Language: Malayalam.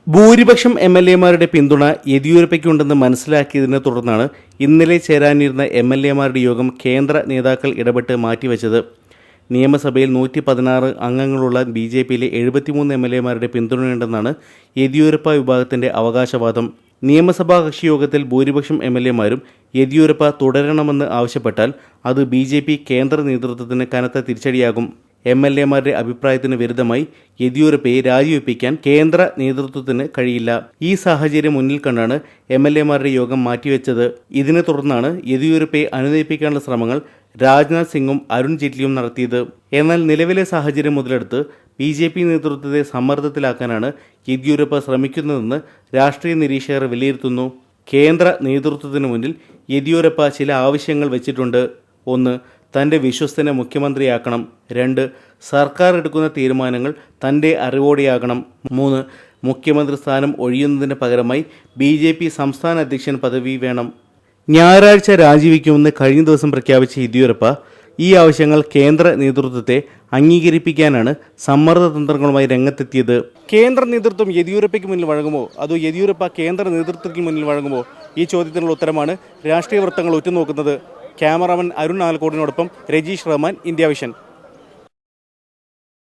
ഭൂരിപക്ഷം എംഎൽഎമാരുടെ പിന്തുണ യെദ്യൂരപ്പയ്ക്കുണ്ടെന്ന് മനസ്സിലാക്കിയതിനെ തുടർന്നാണ് ഇന്നലെ ചേരാനിരുന്ന എംഎൽഎമാരുടെ യോഗം കേന്ദ്ര നേതാക്കൾ ഇടപെട്ട് മാറ്റിവെച്ചത്. നിയമസഭയിൽ 116 അംഗങ്ങളുള്ള ബിജെപിയിലെ 73 എംഎൽഎമാരുടെ പിന്തുണയുണ്ടെന്നാണ് യെദ്യൂരപ്പ വിഭാഗത്തിന്റെ അവകാശവാദം. നിയമസഭാ കക്ഷിയോഗത്തിൽ ഭൂരിപക്ഷം എംഎൽഎമാരും യെദ്യൂരപ്പ തുടരണമെന്ന് ആവശ്യപ്പെട്ടാൽ അത് ബിജെപി കേന്ദ്ര നേതൃത്വത്തിന് കനത്ത തിരിച്ചടിയാകും. എംഎൽഎമാരുടെ അഭിപ്രായത്തിന് വിരുദ്ധമായി യെദ്യൂരപ്പയെ രാജിവെപ്പിക്കാൻ കേന്ദ്ര നേതൃത്വത്തിന് കഴിയില്ല. ഈ സാഹചര്യം മുന്നിൽ കണ്ടാണ് എംഎൽഎമാരുടെ യോഗം മാറ്റിവെച്ചത്. ഇതിനെ തുടർന്നാണ് യെദ്യൂരപ്പയെ അനുനയിപ്പിക്കാനുള്ള ശ്രമങ്ങൾ രാജ്നാഥ് സിംഗും അരുൺ ജെയ്റ്റ്ലിയും നടത്തിയത്. എന്നാൽ നിലവിലെ സാഹചര്യം മുതലെടുത്ത് ബിജെപി നേതൃത്വത്തെ സമ്മർദ്ദത്തിലാക്കാനാണ് യെദ്യൂരപ്പ ശ്രമിക്കുന്നതെന്ന് രാഷ്ട്രീയ നിരീക്ഷകർ വിലയിരുത്തുന്നു. കേന്ദ്ര നേതൃത്വത്തിന് മുന്നിൽ യെദ്യൂരപ്പ ചില ആവശ്യങ്ങൾ വെച്ചിട്ടുണ്ട്. 1. തൻ്റെ വിശ്വസ്തനെ മുഖ്യമന്ത്രിയാക്കണം. 2. സർക്കാർ എടുക്കുന്ന തീരുമാനങ്ങൾ തൻ്റെ അറിവോടെയാകണം. 3. മുഖ്യമന്ത്രി സ്ഥാനം ഒഴിയുന്നതിന് പകരമായി ബിജെപി സംസ്ഥാന അധ്യക്ഷൻ പദവി വേണം. ഞായറാഴ്ച രാജിവെക്കുമെന്ന് കഴിഞ്ഞ ദിവസം പ്രഖ്യാപിച്ച യെദ്യൂരപ്പ ഈ ആവശ്യങ്ങൾ കേന്ദ്ര നേതൃത്വത്തെ അംഗീകരിപ്പിക്കാനാണ് സമ്മർദ്ദതന്ത്രങ്ങളുമായി രംഗത്തെത്തിയത്. കേന്ദ്ര നേതൃത്വം യെദ്യൂരപ്പയ്ക്ക് മുന്നിൽ വഴങ്ങുമോ അതോ യെദ്യൂരപ്പ കേന്ദ്ര നേതൃത്വത്തിന് മുന്നിൽ വഴങ്ങുമോ? ഈ ചോദ്യത്തിനുള്ള ഉത്തരമാണ് രാഷ്ട്രീയ വൃത്തങ്ങൾ ഉറ്റുനോക്കുന്നത്. ക്യാമറാമാൻ അരുൺ ആലക്കോടിനോടൊപ്പം രജീഷ് റഹ്മാൻ, ഇന്ത്യ വിഷൻ.